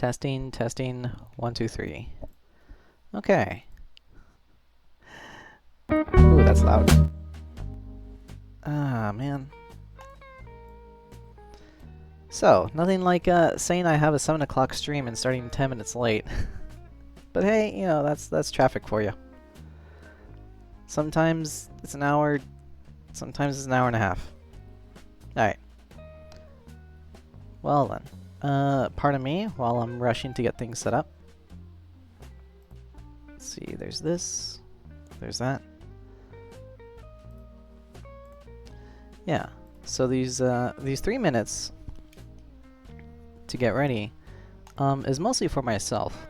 Testing, testing, 1, 2, 3. Okay. Ooh, that's loud. Ah, man. So, nothing like saying I have a 7 o'clock stream and starting 10 minutes late. But hey, you know, that's traffic for you. Sometimes it's an hour, sometimes it's an hour and a half. Alright. Well then. Pardon me while I'm rushing to get things set up. Let's see, there's this. There's that. Yeah. So these 3 minutes to get ready is mostly for myself.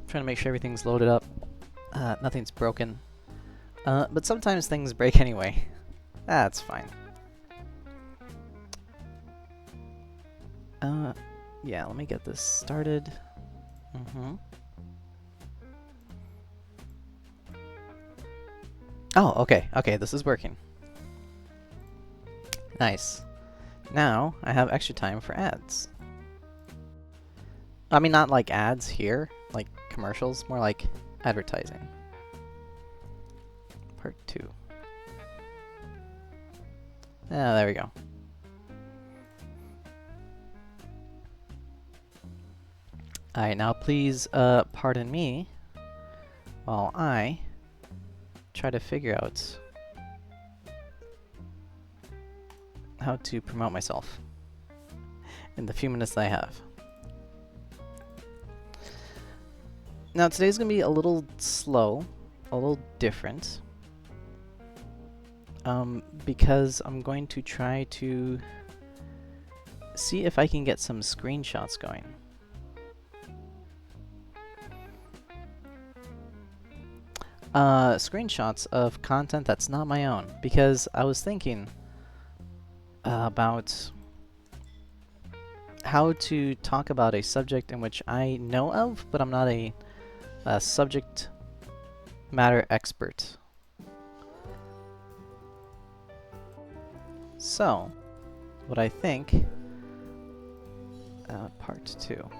Trying to make sure everything's loaded up. Nothing's broken. But sometimes things break anyway. That's fine. Yeah, let me get this started. Oh, okay. Okay, this is working. Nice. Now, I have extra time for ads. I mean, not like ads here, like commercials, more like advertising. Part 2. Ah, there we go. Alright, now please pardon me while I try to figure out how to promote myself in the few minutes that I have. Now today's gonna be a little slow, a little different, because I'm going to try to see if I can get some screenshots going. Screenshots of content that's not my own, because I was thinking about how to talk about a subject in which I know of, but I'm not a subject matter expert. So, what I think, part 2.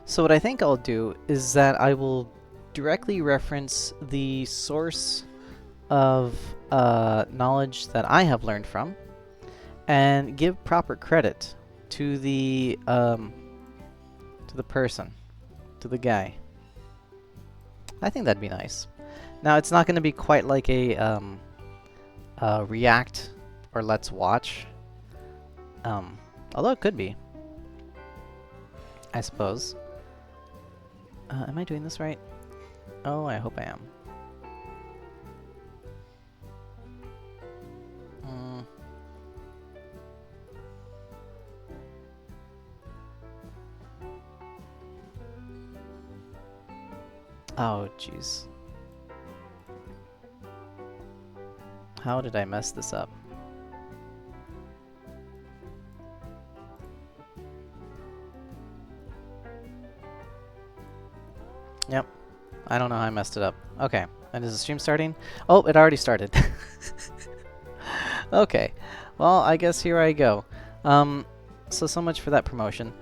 So what I think I'll do is that I will directly reference the source of knowledge that I have learned from, and give proper credit to the person, to the guy. I think that'd be nice. Now it's not going to be quite like a React or Let's Watch, although it could be, I suppose. Am I doing this right? Oh, I hope I am. Oh, jeez. How did I mess this up? Yep. I don't know how I messed it up. Okay. And is the stream starting? Oh, it already started. Okay. Well, I guess here I go. So much for that promotion.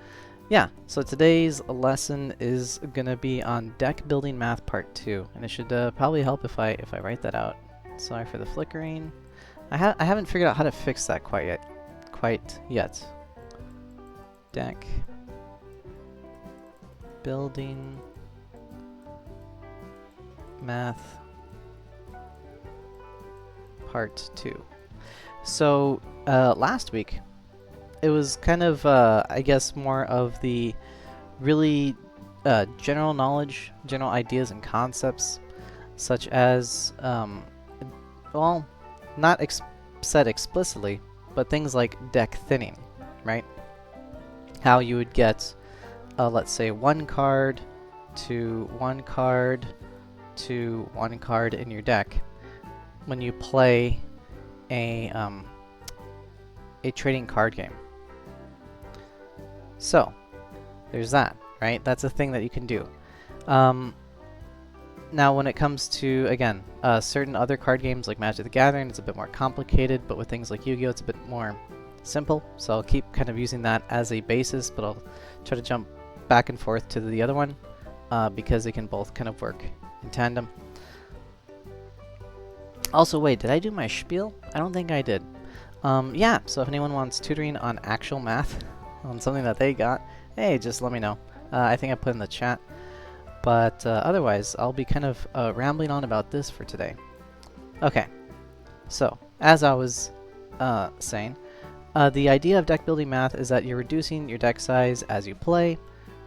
Yeah, so today's lesson is gonna be on Deck Building Math Part 2, and it should probably help if I write that out. Sorry for the flickering. I haven't figured out how to fix that quite yet. Deck Building Math Part 2. So last week it was kind of I guess more of the really general knowledge, general ideas and concepts, such as well, not said explicitly, but things like deck thinning, right? How you would get let's say one card to one card to one card in your deck when you play a trading card game. So there's that, right? That's a thing that you can do. Now when it comes to, again, certain other card games like Magic the Gathering, it's a bit more complicated, but with things like Yu-Gi-Oh! It's a bit more simple, so I'll keep kind of using that as a basis, but I'll try to jump back and forth to the other one because they can both kind of work in tandem. Also, wait, did I do my spiel? I don't think I did. Yeah, so if anyone wants tutoring on actual math, on something that they got, hey, just let me know. I think I put in the chat. But otherwise, I'll be kind of rambling on about this for today. Okay, so as I was saying, the idea of deck building math is that you're reducing your deck size as you play,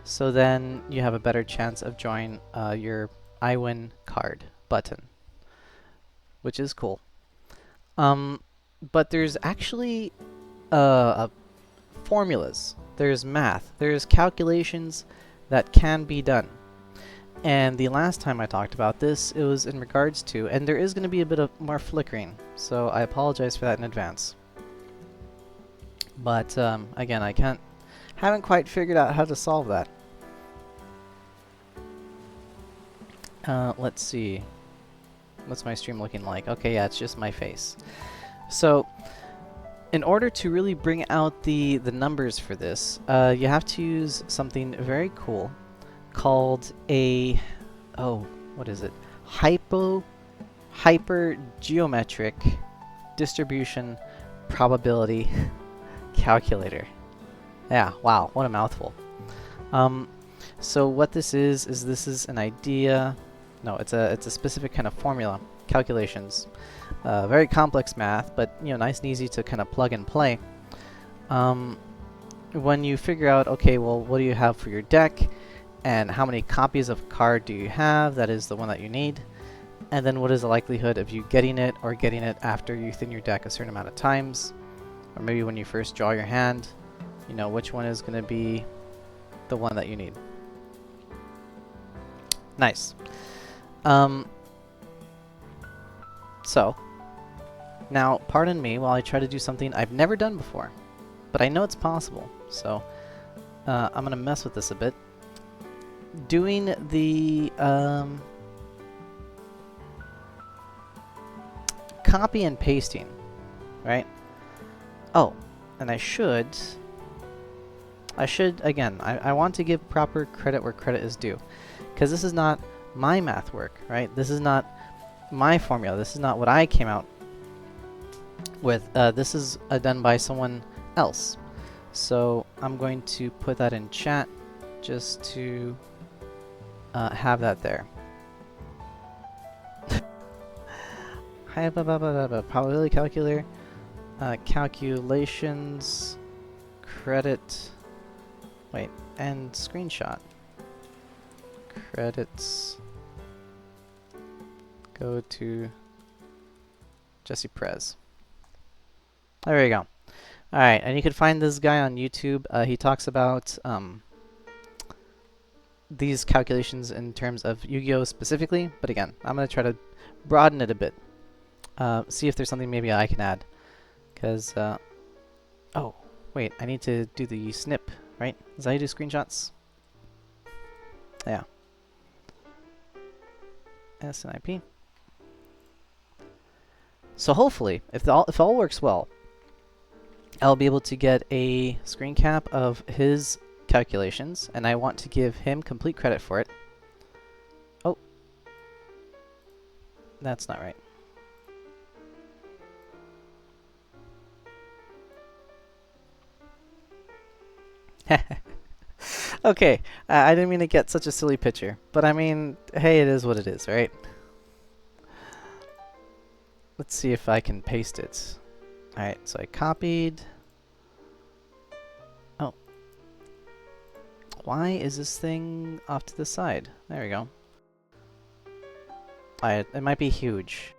so then you have a better chance of drawing your I win card button, which is cool. But there's actually formulas, there's math, there's calculations that can be done. And the last time I talked about this, it was in regards to, and there is going to be a bit of more flickering, so I apologize for that in advance. But again, haven't quite figured out how to solve that. Let's see. What's my stream looking like? Okay, yeah, it's just my face. So, in order to really bring out the numbers for this, you have to use something very cool called a, what is it? Hypergeometric distribution probability calculator. Yeah, wow, what a mouthful. So what this is this is an idea. No, it's a specific kind of formula, calculations. Very complex math, but nice and easy to kind of plug and play. When you figure out, okay, well, what do you have for your deck? And how many copies of card do you have? That is the one that you need. And then what is the likelihood of you getting it or getting it after you thin your deck a certain amount of times? Or maybe when you first draw your hand, which one is going to be the one that you need. Nice. So, now pardon me while I try to do something I've never done before. But I know it's possible, so I'm going to mess with this a bit. Doing the copy and pasting, right? Oh, and I should, again, I want to give proper credit where credit is due, because this is not my math work, right? This is not my formula. This is not what I came out with. This is done by someone else. So I'm going to put that in chat just to have that there. Probability calculator, calculations, credit, wait, and screenshot. Credits go to Jesse Prez. There we go. Alright, and you can find this guy on YouTube. He talks about these calculations in terms of Yu-Gi-Oh! Specifically, but again, I'm going to try to broaden it a bit. See if there's something maybe I can add. Because, oh, wait, I need to do the snip, right? Is that how you do screenshots? Yeah. SNIP. So hopefully, if all works well, I'll be able to get a screen cap of his calculations, and I want to give him complete credit for it. Oh. That's not right. Okay, I didn't mean to get such a silly picture, but I mean, hey, it is what it is, right? Let's see if I can paste it. Alright, so I copied. Oh. Why is this thing off to the side? There we go. Alright, it might be huge.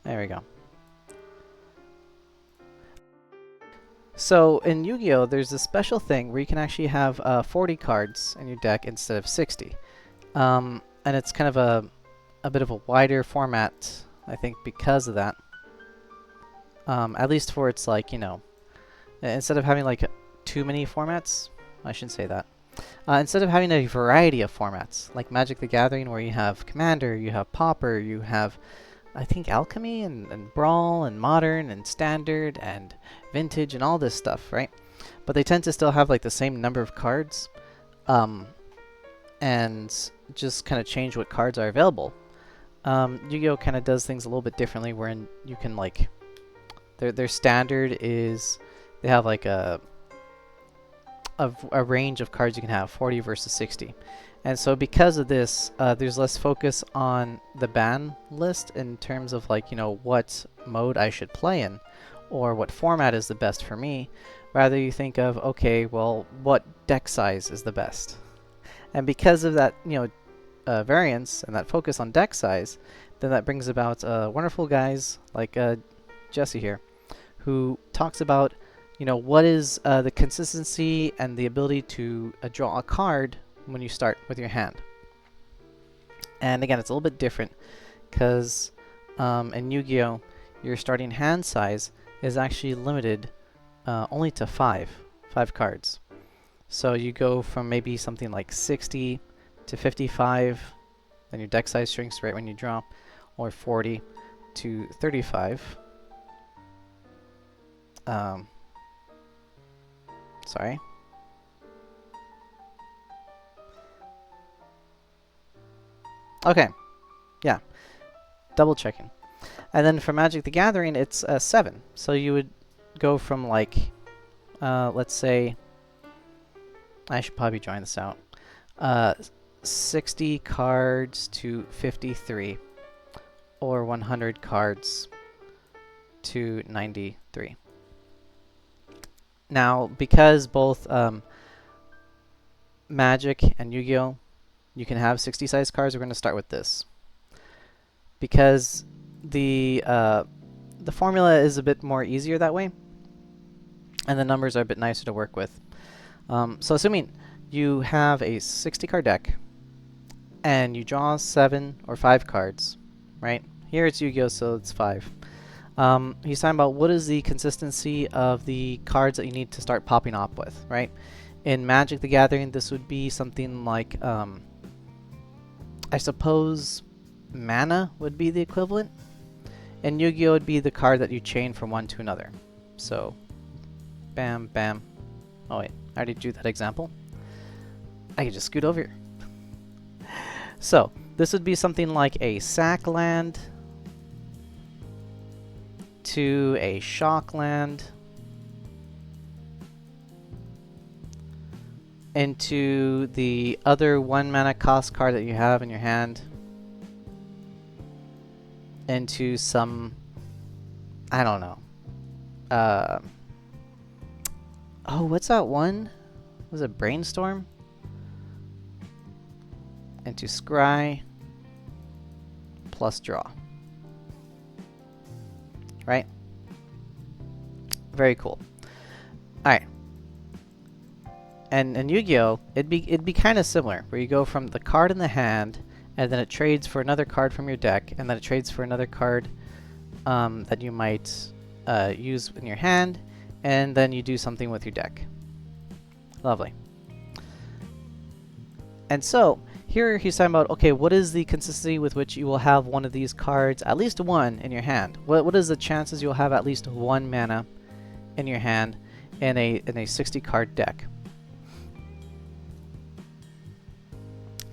There we go. So in Yu-Gi-Oh! There's a special thing where you can actually have 40 cards in your deck instead of 60. And it's kind of a bit of a wider format, I think, because of that. At least for its, like, instead of having like too many formats, I shouldn't say that. Instead of having a variety of formats, like Magic the Gathering, where you have Commander, you have Pauper, you have I think alchemy and brawl and modern and standard and vintage and all this stuff, right? But they tend to still have like the same number of cards, and just kind of change what cards are available. Yu-Gi-Oh kind of does things a little bit differently, wherein you can like their standard is they have like a range of cards you can have, 40 versus 60. And so because of this, there's less focus on the ban list in terms of like, you know, what mode I should play in or what format is the best for me. Rather you think of, okay, well, what deck size is the best? And because of that, you know, variance and that focus on deck size, then that brings about wonderful guys like Jesse here, who talks about, you know, what is the consistency and the ability to draw a card when you start with your hand. And again, it's a little bit different because in Yu-Gi-Oh, your starting hand size is actually limited only to five cards. So you go from maybe something like 60 to 55, then your deck size shrinks right when you draw, or 40 to 35. Sorry. Okay, yeah, double checking. And then for Magic the Gathering, it's 7. So you would go from like, let's say, I should probably join this out, 60 cards to 53, or 100 cards to 93. Now, because both Magic and Yu-Gi-Oh, you can have 60 size cards, we're going to start with this. Because the formula is a bit more easier that way, and the numbers are a bit nicer to work with. So assuming you have a 60 card deck, and you draw 7 or 5 cards, right? Here it's Yu-Gi-Oh, so it's 5. He's talking about what is the consistency of the cards that you need to start popping up with, right? In Magic the Gathering, this would be something like, I suppose mana would be the equivalent. And Yu-Gi-Oh would be the card that you chain from one to another. So, bam, bam. Oh wait, I already drew that example. I can just scoot over here. So, this would be something like a sack land to a shock land into the other 1 mana cost card that you have in your hand into some, I don't know. Oh, what's that one? Was it Brainstorm? Into Scry plus draw. Right? Very cool. Alright. And in Yu-Gi-Oh, it'd be kind of similar, where you go from the card in the hand, and then it trades for another card from your deck, and then it trades for another card that you might use in your hand, and then you do something with your deck. Lovely. And so, here he's talking about, okay, what is the consistency with which you will have one of these cards, at least one, in your hand? What is the chances you'll have at least 1 mana in your hand in a 60 card deck?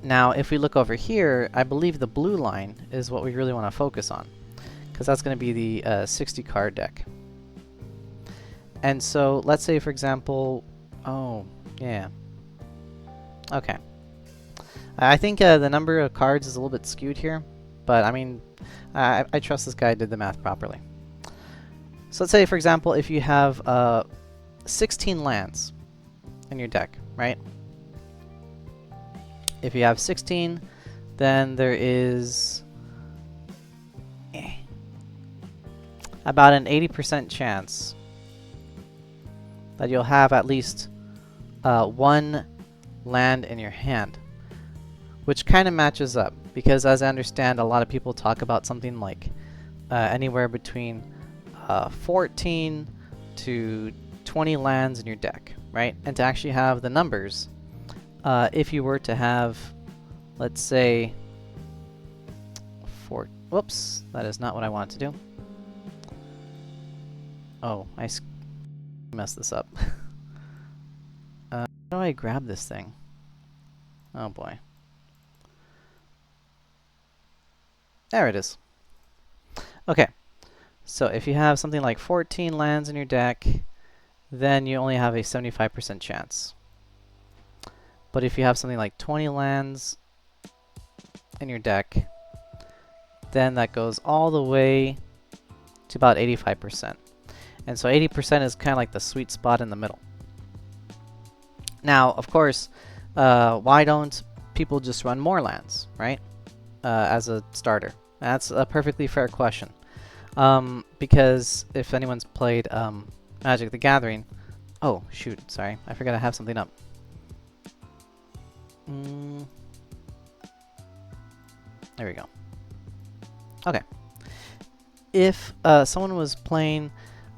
Now, if we look over here, I believe the blue line is what we really want to focus on, because that's going to be the 60 card deck. And so, let's say, for example, oh, yeah. Okay. I think the number of cards is a little bit skewed here, but I mean, I trust this guy did the math properly. So let's say, for example, if you have 16 lands in your deck, right? If you have 16, then there is about an 80% chance that you'll have at least 1 land in your hand, which kind of matches up, because as I understand, a lot of people talk about something like anywhere between 14 to 20 lands in your deck, right? And to actually have the numbers, if you were to have, let's say, Whoops, that is not what I wanted to do. Oh, I messed this up. How do I grab this thing? Oh boy. There it is. Okay, so if you have something like 14 lands in your deck, then you only have a 75% chance. But if you have something like 20 lands in your deck, then that goes all the way to about 85%. And so 80% is kind of like the sweet spot in the middle. Now, of course, why don't people just run more lands, right? As a starter? That's a perfectly fair question. Because if anyone's played Magic the Gathering... Oh, shoot, sorry. I forgot I have something up. There we go. Okay. If someone was playing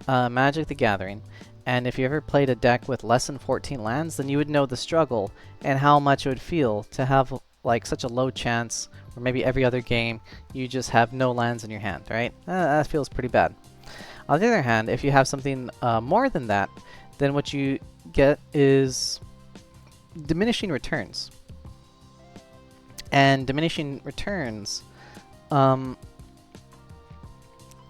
Magic the Gathering, and if you ever played a deck with less than 14 lands, then you would know the struggle and how much it would feel to have like such a low chance, or maybe every other game you just have no lands in your hand, right? That feels pretty bad. On the other hand, if you have something more than that, then what you get is diminishing returns. And diminishing returns,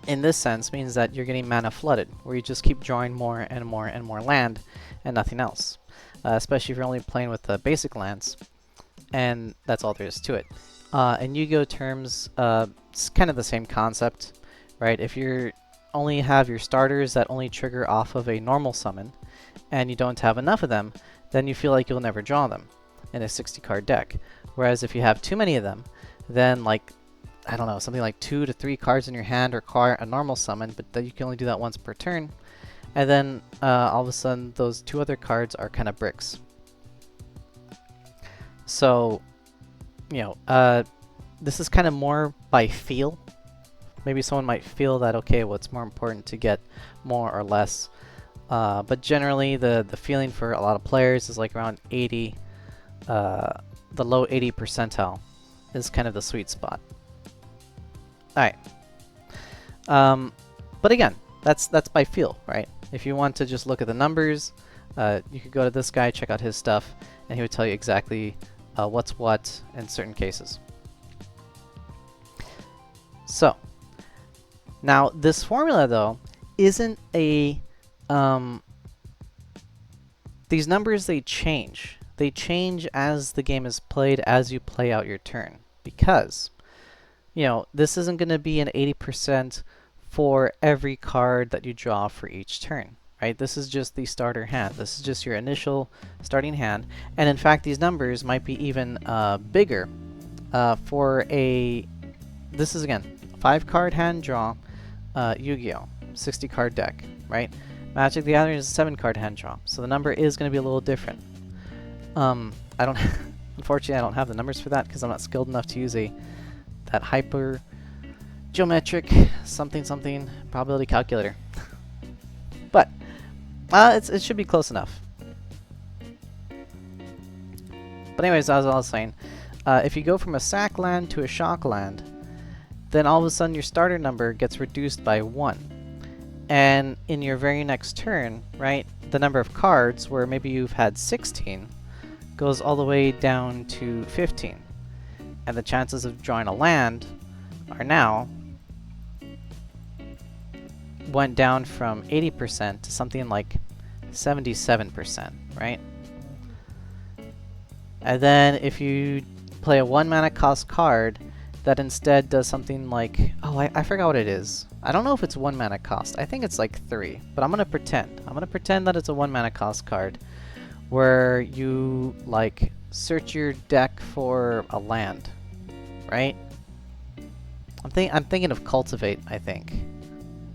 in this sense, means that you're getting mana flooded, where you just keep drawing more and more and more land and nothing else. Especially if you're only playing with the basic lands, and that's all there is to it. In Yu-Gi-Oh terms, it's kind of the same concept, right? If you only have your starters that only trigger off of a normal summon, and you don't have enough of them, then you feel like you'll never draw them in a 60-card deck. Whereas if you have too many of them, then like, I don't know, something like 2 to 3 cards in your hand require a normal summon, but that you can only do that once per turn. And then all of a sudden, those 2 other cards are kind of bricks. So, you know, this is kind of more by feel. Maybe someone might feel that, okay, well, it's more important to get more or less. But generally, the feeling for a lot of players is like around 80, the low 80 percentile is kind of the sweet spot. Alright. But again, that's by feel, right? If you want to just look at the numbers, you could go to this guy, check out his stuff, and he would tell you exactly what's what in certain cases. So, now this formula, though, isn't a... these numbers, they change. They change as the game is played, as you play out your turn. Because, you know, this isn't going to be an 80% for every card that you draw for each turn, right? This is just the starter hand. This is just your initial starting hand. And in fact, these numbers might be even bigger for a... This is, again, 5-card hand draw Yu-Gi-Oh! 60-card deck, right? Magic the Gathering is a 7-card hand draw, so the number is going to be a little different. I don't... Unfortunately, I don't have the numbers for that because I'm not skilled enough to use that hyper geometric something probability calculator. But it should be close enough. But anyways, as I was saying, if you go from a sack land to a shock land, then all of a sudden your starter number gets reduced by 1. And in your very next turn, right, the number of cards, where maybe you've had 16, goes all the way down to 15. And the chances of drawing a land are now went down from 80% to something like 77%, right? And then if you play a 1 mana cost card that instead does something like, oh, I forgot what it is. I don't know if it's 1 mana cost. I think it's like 3, but I'm gonna pretend. I'm gonna pretend that it's a 1 mana cost card where you like search your deck for a land, right? I'm thinking of Cultivate, I think,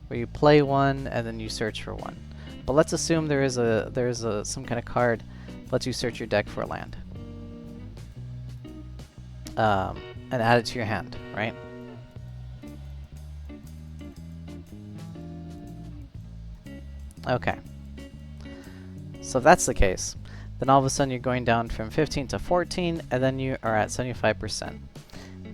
where you play one and then you search for one. But let's assume there is some kind of card that lets you search your deck for a land. And add it to your hand, right? Okay. So if that's the case, then all of a sudden you're going down from 15 to 14, and then you are at 75%.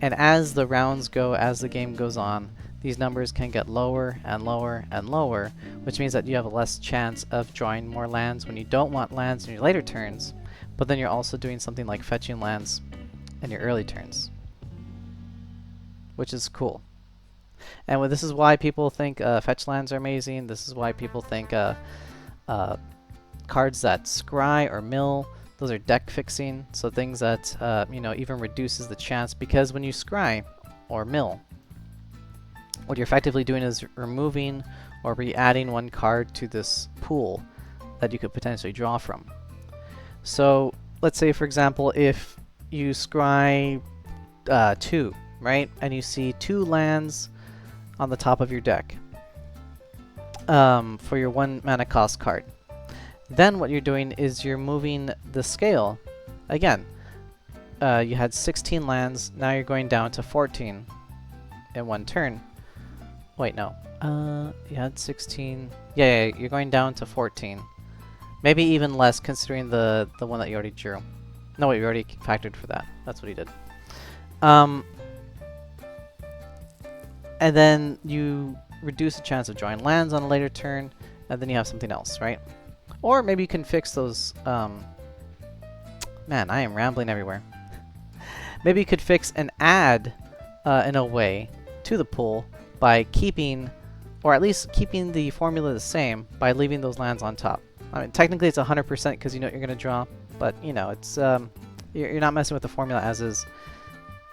And as the rounds go, as the game goes on, these numbers can get lower and lower and lower, which means that you have a less chance of drawing more lands when you don't want lands in your later turns, but then you're also doing something like fetching lands in your early turns, which is cool. And this is why people think fetch lands are amazing. This is why people think cards that scry or mill, those are deck fixing, so things that you know, even reduces the chance, because when you scry or mill, what you're effectively doing is removing or re-adding one card to this pool that you could potentially draw from. So let's say, for example, if you scry 2, right, and you see 2 lands on the top of your deck for your 1 mana cost card, then what you're doing is you're moving the scale. Again, you had 16 lands, now you're going down to 14 in 1 turn. Wait, no. You had 16. Yeah, you're going down to 14. Maybe even less considering the one that you already drew. No, wait, you already factored for that. That's what he did. And then you reduce the chance of drawing lands on a later turn, and then you have something else, right? Or maybe you can fix those... Man, I am rambling everywhere. Maybe you could fix and add, in a way, to the pool by keeping, or at least keeping the formula the same by leaving those lands on top. I mean, technically it's 100% because you know what you're going to draw, but you know, it's you're not messing with the formula as is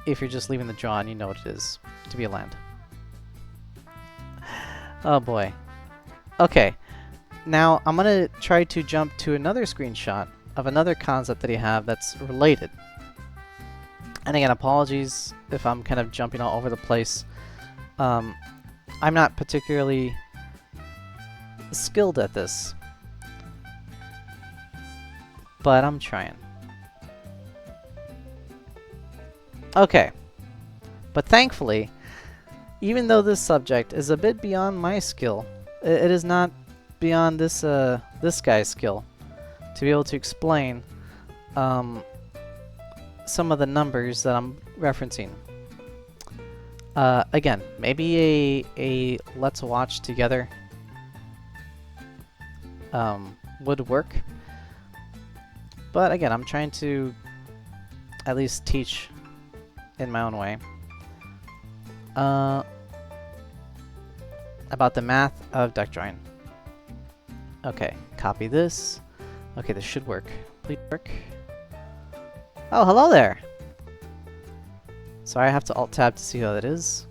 if you're just leaving the draw and you know what it is to be a land. Oh boy. Okay, now I'm going to try to jump to another screenshot of another concept that you have that's related. And again, apologies if I'm kind of jumping all over the place. I'm not particularly skilled at this, but I'm trying. Okay, but thankfully, even though this subject is a bit beyond my skill, it is not beyond this this guy's skill to be able to explain some of the numbers that I'm referencing. Again, maybe a let's watch together would work. But again, I'm trying to at least teach in my own way about the math of deck drawing. Okay, copy this. Okay, this should work. Please work. Oh, hello there! Sorry, I have to Alt-Tab to see who that is.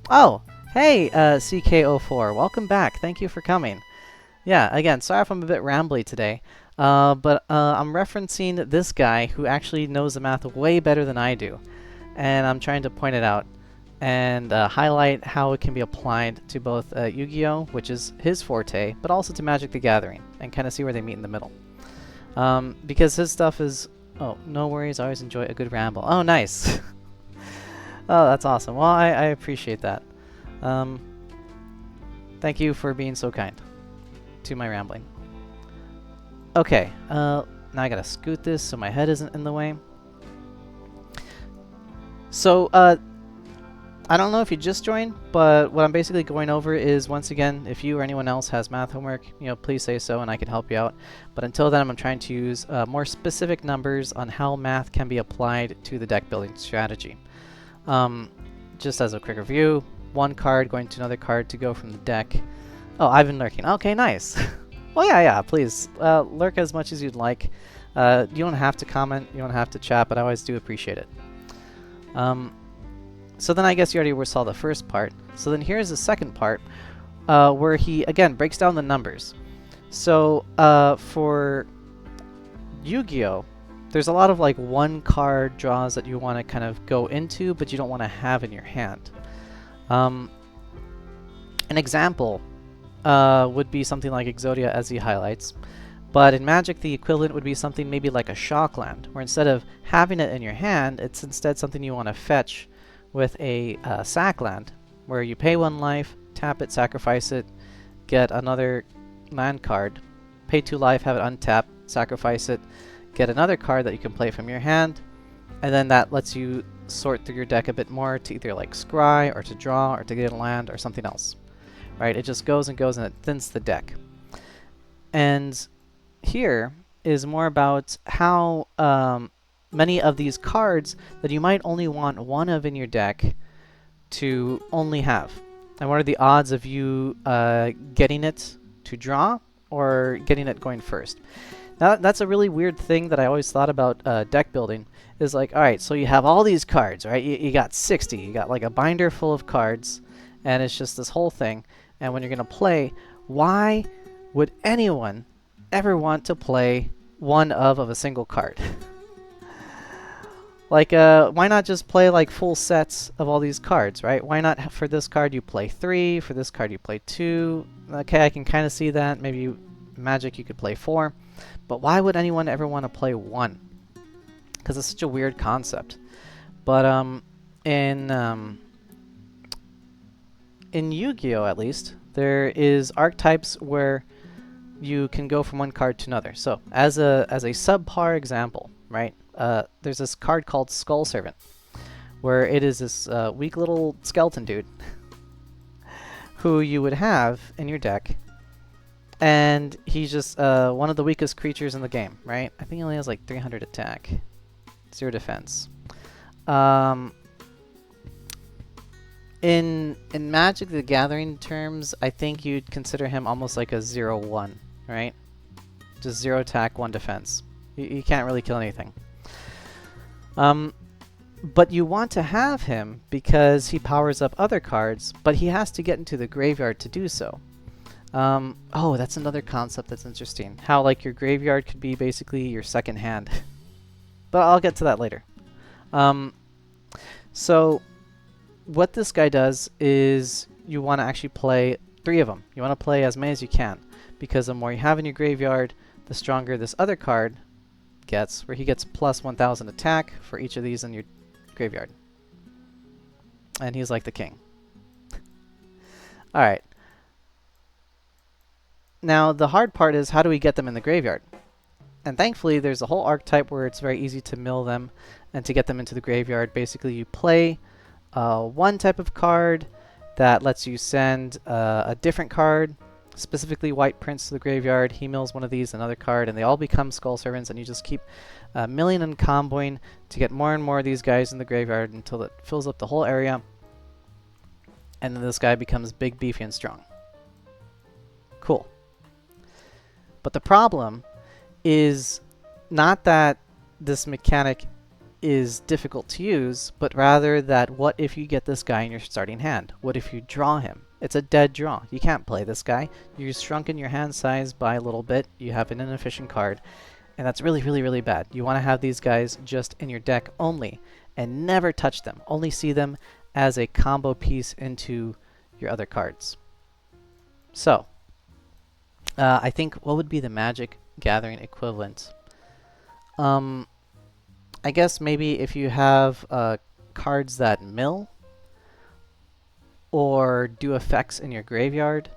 Oh! Hey, CK04. Welcome back. Thank you for coming. Yeah, again, sorry if I'm a bit rambly today, but I'm referencing this guy who actually knows the math way better than I do. And I'm trying to point it out and highlight how it can be applied to both Yu-Gi-Oh!, which is his forte, but also to Magic the Gathering, and kind of see where they meet in the middle. Because his stuff is... Oh, no worries, I always enjoy a good ramble. Oh, nice! Oh, that's awesome. Well, I appreciate that. Thank you for being so kind to my rambling. Okay, now I gotta scoot this so my head isn't in the way. So, I don't know if you just joined, but what I'm basically going over is, once again, if you or anyone else has math homework, you know, please say so and I can help you out. But until then, I'm trying to use more specific numbers on how math can be applied to the deck building strategy. Just as a quick review, one card going to another card to go from the deck. Oh, I've been lurking. Okay, nice. Well, yeah, please lurk as much as you'd like. You don't have to comment, you don't have to chat, but I always do appreciate it. So then I guess you already saw the first part. So then here's the second part, where he, again, breaks down the numbers. So for Yu-Gi-Oh!, there's a lot of like one card draws that you want to kind of go into, but you don't want to have in your hand. An example would be something like Exodia, as he highlights. But in Magic, the equivalent would be something maybe like a Shockland, where instead of having it in your hand, it's instead something you want to fetch with a Sackland, where you pay 1 life, tap it, sacrifice it, get another land card, pay 2 life, have it untapped, sacrifice it, get another card that you can play from your hand, and then that lets you sort through your deck a bit more to either like scry or to draw or to get a land or something else, right? It just goes and goes and it thins the deck. And here is more about how many of these cards that you might only want one of in your deck to only have. And what are the odds of you getting it to draw or getting it going first? Now, that's a really weird thing that I always thought about deck building, is like, all right, so you have all these cards, right? You got 60. You got like a binder full of cards, and it's just this whole thing. And when you're going to play, why would anyone ever want to play one of a single card? Like, why not just play like full sets of all these cards, right? Why not for this card you play 3, for this card you play 2? Okay, I can kind of see that. Maybe Magic you could play 4. But why would anyone ever want to play 1? Because it's such a weird concept. But in Yu-Gi-Oh! At least, there is archetypes where you can go from one card to another. So, as a subpar example, right? There's this card called Skull Servant, where it is this weak little skeleton dude who you would have in your deck, and he's just one of the weakest creatures in the game, right? I think he only has like 300 attack, 0 defense. In Magic the Gathering terms, I think you'd consider him almost like a 0/1, right? Just 0 attack, 1 defense. You can't really kill anything. But you want to have him because he powers up other cards, but he has to get into the graveyard to do so. Oh, that's another concept that's interesting. How like your graveyard could be basically your second hand. But I'll get to that later. So what this guy does is you want to actually play 3 of them. You want to play as many as you can, because the more you have in your graveyard, the stronger this other card gets, where he gets plus 1000 attack for each of these in your graveyard. And he's like the king. Alright. Now, the hard part is, how do we get them in the graveyard? And thankfully, there's a whole archetype where it's very easy to mill them and to get them into the graveyard. Basically, you play one type of card that lets you send a different card, specifically White Prince, to the graveyard. He mills one of these, another card, and they all become Skull Servants, and you just keep milling and comboing to get more and more of these guys in the graveyard until it fills up the whole area, and then this guy becomes big, beefy, and strong. Cool. But the problem is not that this mechanic is difficult to use, but rather that what if you get this guy in your starting hand? What if you draw him? It's a dead draw. You can't play this guy. You've shrunken your hand size by a little bit. You have an inefficient card, and that's really, really, really bad. You want to have these guys just in your deck only and never touch them. Only see them as a combo piece into your other cards. So, I think what would be the Magic Gathering equivalent? I guess maybe if you have cards that mill or do effects in your graveyard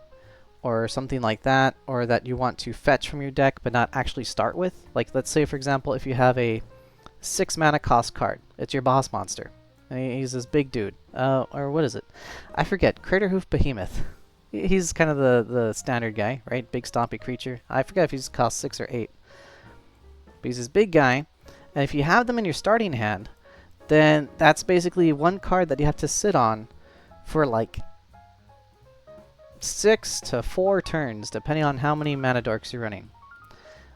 or something like that, or that you want to fetch from your deck but not actually start with. Like, let's say, for example, if you have a 6 mana cost card, it's your boss monster. And he's this big dude. Or what is it? I forget. Craterhoof Behemoth. He's kind of the standard guy, right? Big stompy creature. I forget if he's cost 6 or 8. But he's this big guy. And if you have them in your starting hand, then that's basically one card that you have to sit on for like 6 to 4 turns, depending on how many mana dorks you're running.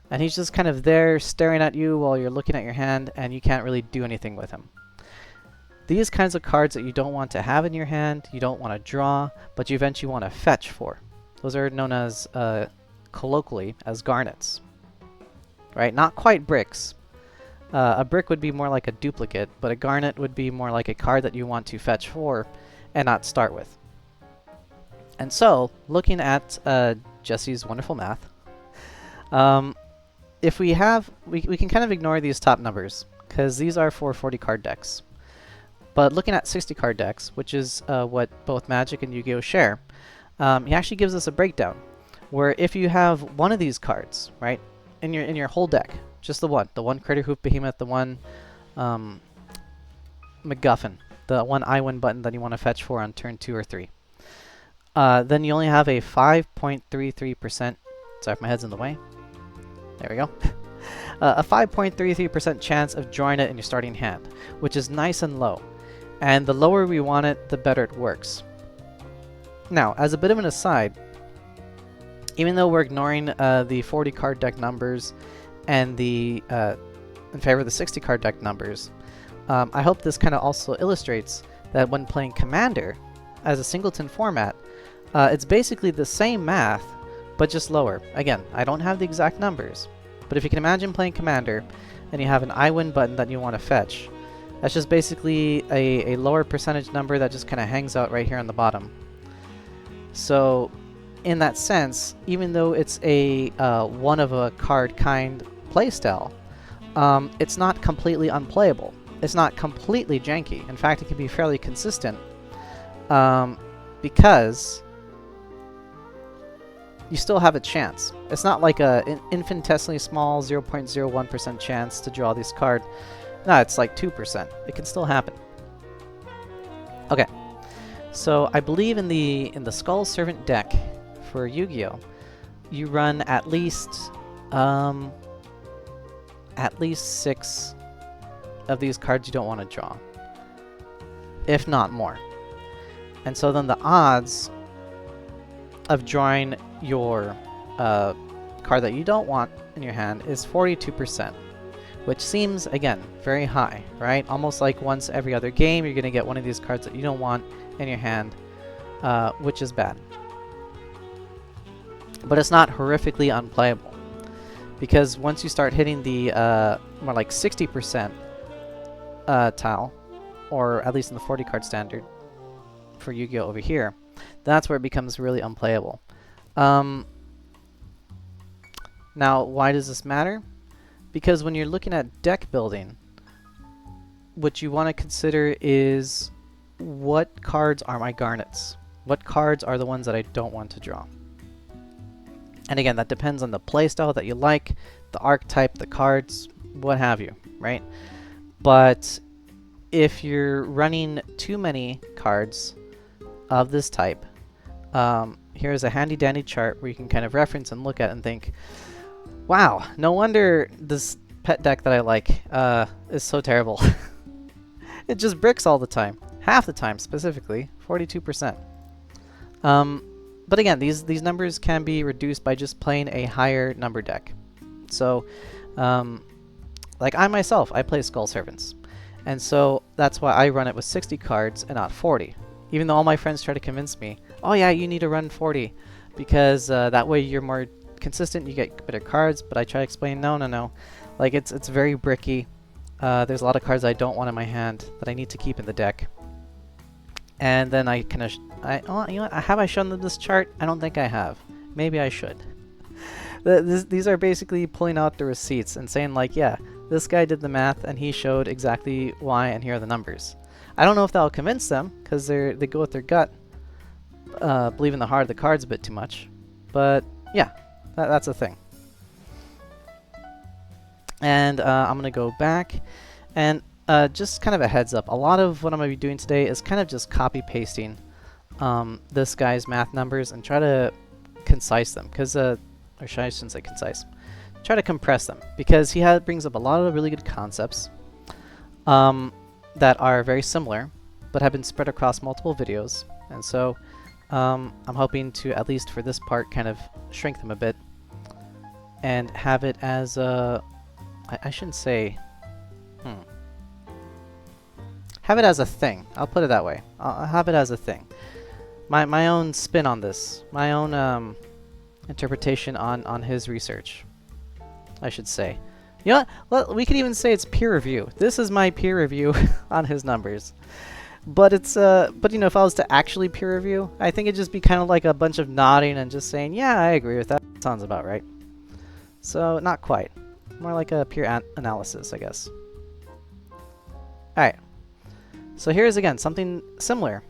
And he's just kind of there staring at you while you're looking at your hand, and you can't really do anything with him. These kinds of cards that you don't want to have in your hand, you don't want to draw, but you eventually want to fetch for. Those are known as, colloquially, as garnets. Right? Not quite bricks. A brick would be more like a duplicate, but a garnet would be more like a card that you want to fetch for and not start with. And so, looking at Jesse's wonderful math, if we have, we can kind of ignore these top numbers, because these are for 40 card decks. But looking at 60 card decks, which is what both Magic and Yu-Gi-Oh! Share, he actually gives us a breakdown, where if you have one of these cards, right, in your whole deck, just the one Craterhoof Behemoth, the one MacGuffin, the one I win button that you want to fetch for on turn 2 or 3. Then you only have a 5.33%. Sorry if my head's in the way. There we go. A 5.33% chance of drawing it in your starting hand, which is nice and low. And the lower we want it, the better it works. Now, as a bit of an aside, even though we're ignoring the 40 card deck numbers and the in favor of the 60 card deck numbers, I hope this kind of also illustrates that when playing Commander as a singleton format, it's basically the same math, but just lower. Again, I don't have the exact numbers, but if you can imagine playing Commander and you have an I win button that you want to fetch, that's just basically a lower percentage number that just kind of hangs out right here on the bottom. So in that sense, even though it's a one of a card kind playstyle, it's not completely unplayable. It's not completely janky. In fact, it can be fairly consistent because you still have a chance. It's not like an infinitesimally small 0.01% chance to draw this card. No, it's like 2%. It can still happen. Okay, so I believe in the Skull Servant deck for Yu-Gi-Oh, you run at least 6 of these cards you don't want to draw, if not more. And so then the odds of drawing your card that you don't want in your hand is 42%, which seems, again, very high, right? Almost like once every other game you're going to get one of these cards that you don't want in your hand, which is bad. But it's not horrifically unplayable, because once you start hitting the more like 60% tile, or at least in the 40 card standard for Yu-Gi-Oh over here, that's where it becomes really unplayable. Now, why does this matter? Because when you're looking at deck building, what you want to consider is what cards are my garnets? What cards are the ones that I don't want to draw? And again, that depends on the playstyle that you like, the archetype, the cards, what have you, right? But if you're running too many cards of this type, here's a handy dandy chart where you can kind of reference and look at and think, wow, no wonder this pet deck that I like is so terrible. It just bricks all the time. Half the time, specifically, 42%. But again, these numbers can be reduced by just playing a higher number deck. So, like I myself, I play Skull Servants. And so that's why I run it with 60 cards and not 40. Even though all my friends try to convince me, oh yeah, you need to run 40, because that way you're more consistent, you get better cards. But I try to explain, no. Like, it's very bricky. There's a lot of cards I don't want in my hand that I need to keep in the deck. And then I kind of, you know what, have I shown them this chart? I don't think I have. Maybe I should. These are basically pulling out the receipts and saying, like, yeah, this guy did the math and he showed exactly why, and here are the numbers. I don't know if that'll convince them, because they go with their gut, believe in the heart of the cards a bit too much. But yeah, that's a thing. And I'm going to go back, and just kind of a heads up, a lot of what I'm going to be doing today is kind of just copy-pasting this guy's math numbers and try to concise them, because, or I shouldn't say concise, try to compress them, because he brings up a lot of really good concepts that are very similar, but have been spread across multiple videos. And so I'm hoping to, at least for this part, kind of shrink them a bit and have it as a, I shouldn't say, have it as a thing. I'll put it that way. I'll have it as a thing. My own spin on this, my own interpretation on his research, I should say. You know what? We could even say it's peer review. This is my peer review on his numbers. But it's but you know, if I was to actually peer review, I think it'd just be kind of like a bunch of nodding and just saying, yeah, I agree with that. Sounds about right. So not quite. More like a peer analysis, I guess. All right. So here's again something similar.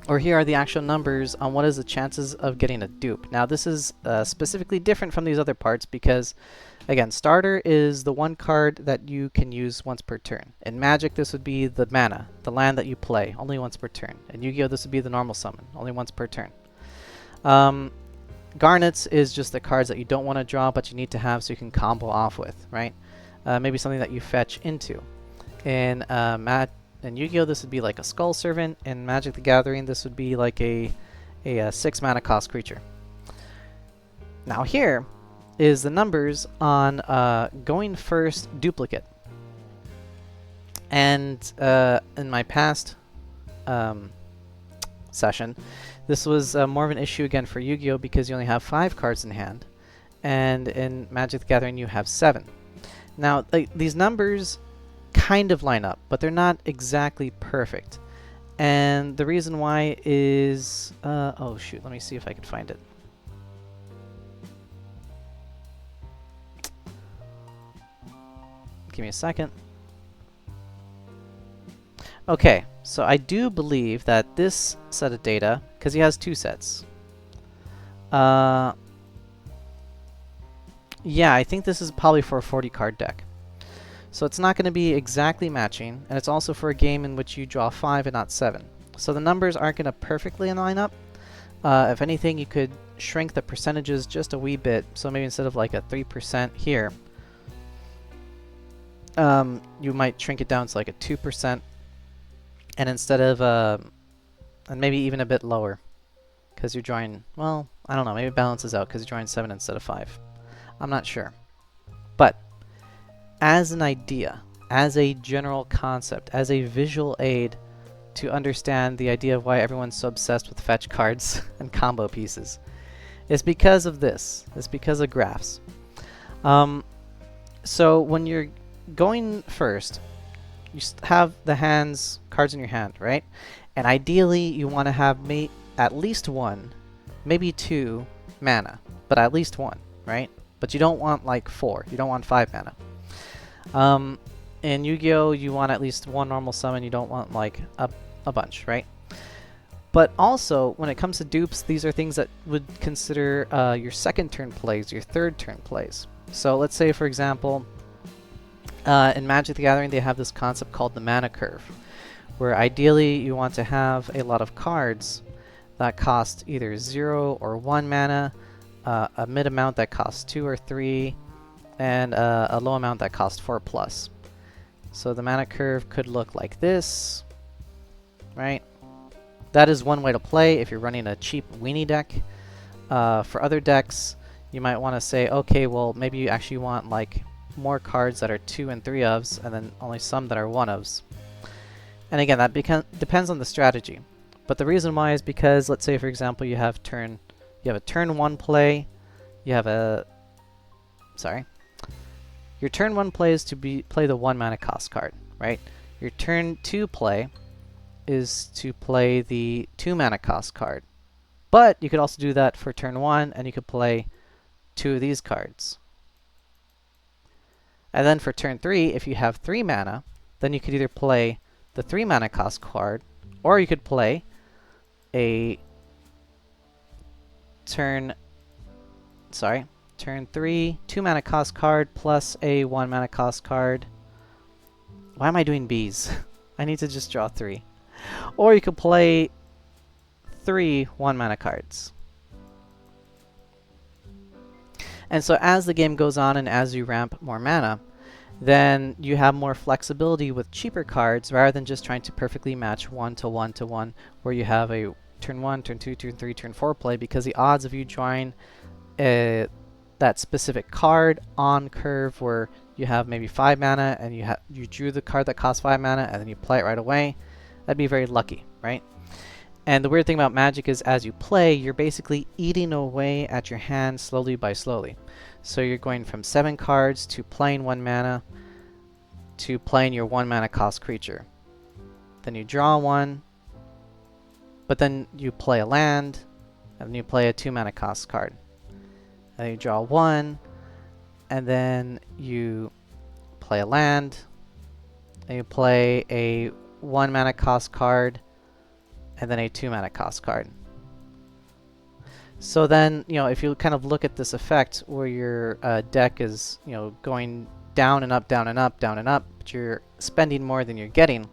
or here are the actual numbers on what is the chances of getting a dupe. Now this is specifically different from these other parts because, again, starter is the one card that you can use once per turn. In Magic, this would be the mana, the land that you play, only once per turn. In Yu-Gi-Oh, this would be the normal summon, only once per turn. Garnets is just the cards that you don't want to draw, but you need to have so you can combo off with, right? Maybe something that you fetch into. In Yu-Gi-Oh, this would be like a Skull Servant. In Magic the Gathering, this would be like a 6 mana cost creature. Now here is the numbers on going first duplicate. And in my past session, this was more of an issue again for Yu-Gi-Oh because you only have 5 cards in hand, and in Magic the Gathering you have 7. Now these numbers kind of line up, but they're not exactly perfect. And the reason why is oh shoot, let me see if I can find it. Give me a second. Okay, so I do believe that this set of data, because he has 2 sets. Yeah, I think this is probably for a 40 card deck. So it's not going to be exactly matching, and it's also for a game in which you draw 5 and not 7. So the numbers aren't going to perfectly line up. If anything, you could shrink the percentages just a wee bit. So maybe instead of like a 3% here, you might shrink it down to like a 2%. And instead of, and maybe even a bit lower, because you're drawing, well, I don't know, maybe it balances out because you're drawing 7 instead of 5. I'm not sure. But as an idea, as a general concept, as a visual aid to understand the idea of why everyone's so obsessed with fetch cards and combo pieces, it's because of this. It's because of graphs. So when you're going first, you have the cards in your hand, right? And ideally, you want to have at least 1, maybe 2 mana, but at least 1, right? But you don't want like 4. You don't want 5 mana. In Yu-Gi-Oh, you want at least 1 normal summon. You don't want like a bunch, right? But also, when it comes to dupes, these are things that would consider your second turn plays, your third turn plays. So let's say, for example, in Magic the Gathering, they have this concept called the mana curve, where ideally you want to have a lot of cards that cost either 0 or 1 mana, a mid amount that costs 2 or 3, and a low amount that costs 4+. So the mana curve could look like this, right? That is one way to play if you're running a cheap weenie deck. For other decks, you might want to say, okay, well, maybe you actually want like more cards that are 2 and 3 ofs, and then only some that are 1 ofs. And again, that depends on the strategy. But the reason why is because, let's say for example, you have a turn 1 play, your turn 1 play is to play the 1 mana cost card, right? Your turn 2 play is to play the 2 mana cost card. But you could also do that for turn 1, and you could play 2 of these cards. And then for turn 3, if you have 3 mana, then you could either play the 3 mana cost card, or you could play a turn 3, 2 mana cost card plus a 1 mana cost card. Why am I doing Bs? I need to just draw 3. Or you could play 3 1 mana cards. And so as the game goes on and as you ramp more mana, then you have more flexibility with cheaper cards rather than just trying to perfectly match 1 to 1 to 1, where you have a turn 1, turn 2, turn 3, turn 4 play, because the odds of you drawing that specific card on curve where you have maybe 5 mana and you drew the card that costs 5 mana and then you play it right away, that'd be very lucky, right? And the weird thing about Magic is as you play, you're basically eating away at your hand slowly by slowly. So you're going from 7 cards to playing 1 mana to playing your 1 mana cost creature. Then you draw 1, but then you play a land, and then you play a 2 mana cost card. And then you draw 1, and then you play a land, and you play a 1 mana cost card, and then a 2-mana cost card. So then, if you kind of look at this effect where your deck is, going down and up, down and up, down and up, but you're spending more than you're getting.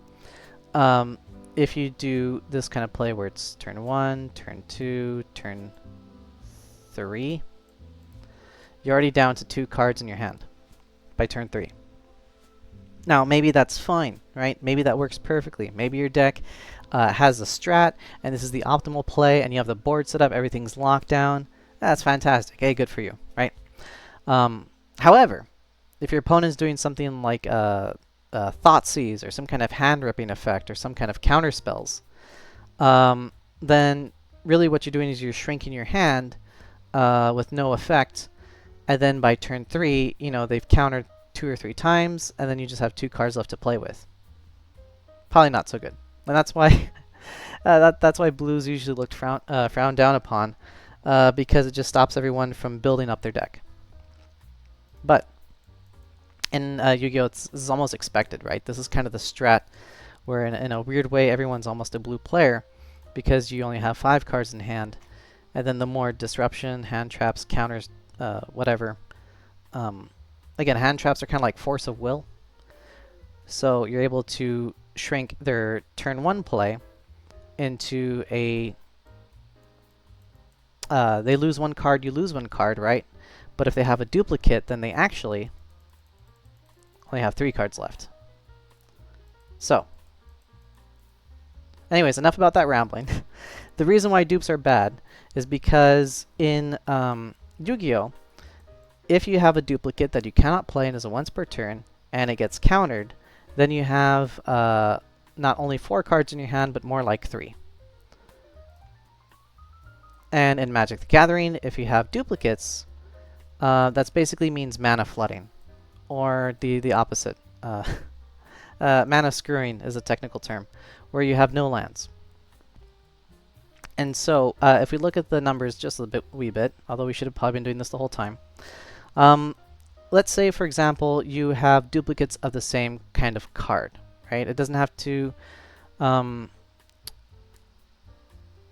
If you do this kind of play where it's turn 1, turn 2, turn 3, you're already down to 2 cards in your hand by turn 3. Now, maybe that's fine, right? Maybe that works perfectly. Maybe your deck has a strat, and this is the optimal play, and you have the board set up, everything's locked down. That's fantastic. Hey, good for you, right? However, if your opponent's doing something like Thoughtseize or some kind of hand-ripping effect or some kind of counter spells, then really what you're doing is you're shrinking your hand with no effect, and then by turn 3, they've countered 2 or 3 times, and then you just have 2 cards left to play with. Probably not so good. And that's why that's why blues usually looked frowned down upon, because it just stops everyone from building up their deck. But in Yu-Gi-Oh, this is almost expected, right? This is kind of the strat where in a weird way everyone's almost a blue player because you only have 5 cards in hand, and then the more disruption, hand traps, counters, whatever. Again, hand traps are kind of like force of will. So you're able to shrink their turn 1 play into a... they lose 1 card, you lose 1 card, right? But if they have a duplicate, then they actually only have 3 cards left. So, anyways, enough about that rambling. The reason why dupes are bad is because in Yu-Gi-Oh, if you have a duplicate that you cannot play and is a once per turn, and it gets countered, then you have not only 4 cards in your hand, but more like 3. And in Magic the Gathering, if you have duplicates, that basically means mana flooding, or the opposite. Mana screwing is a technical term, where you have no lands. And so, if we look at the numbers just a wee bit, although we should have probably been doing this the whole time, let's say, for example, you have duplicates of the same kind of card, right? It doesn't have to...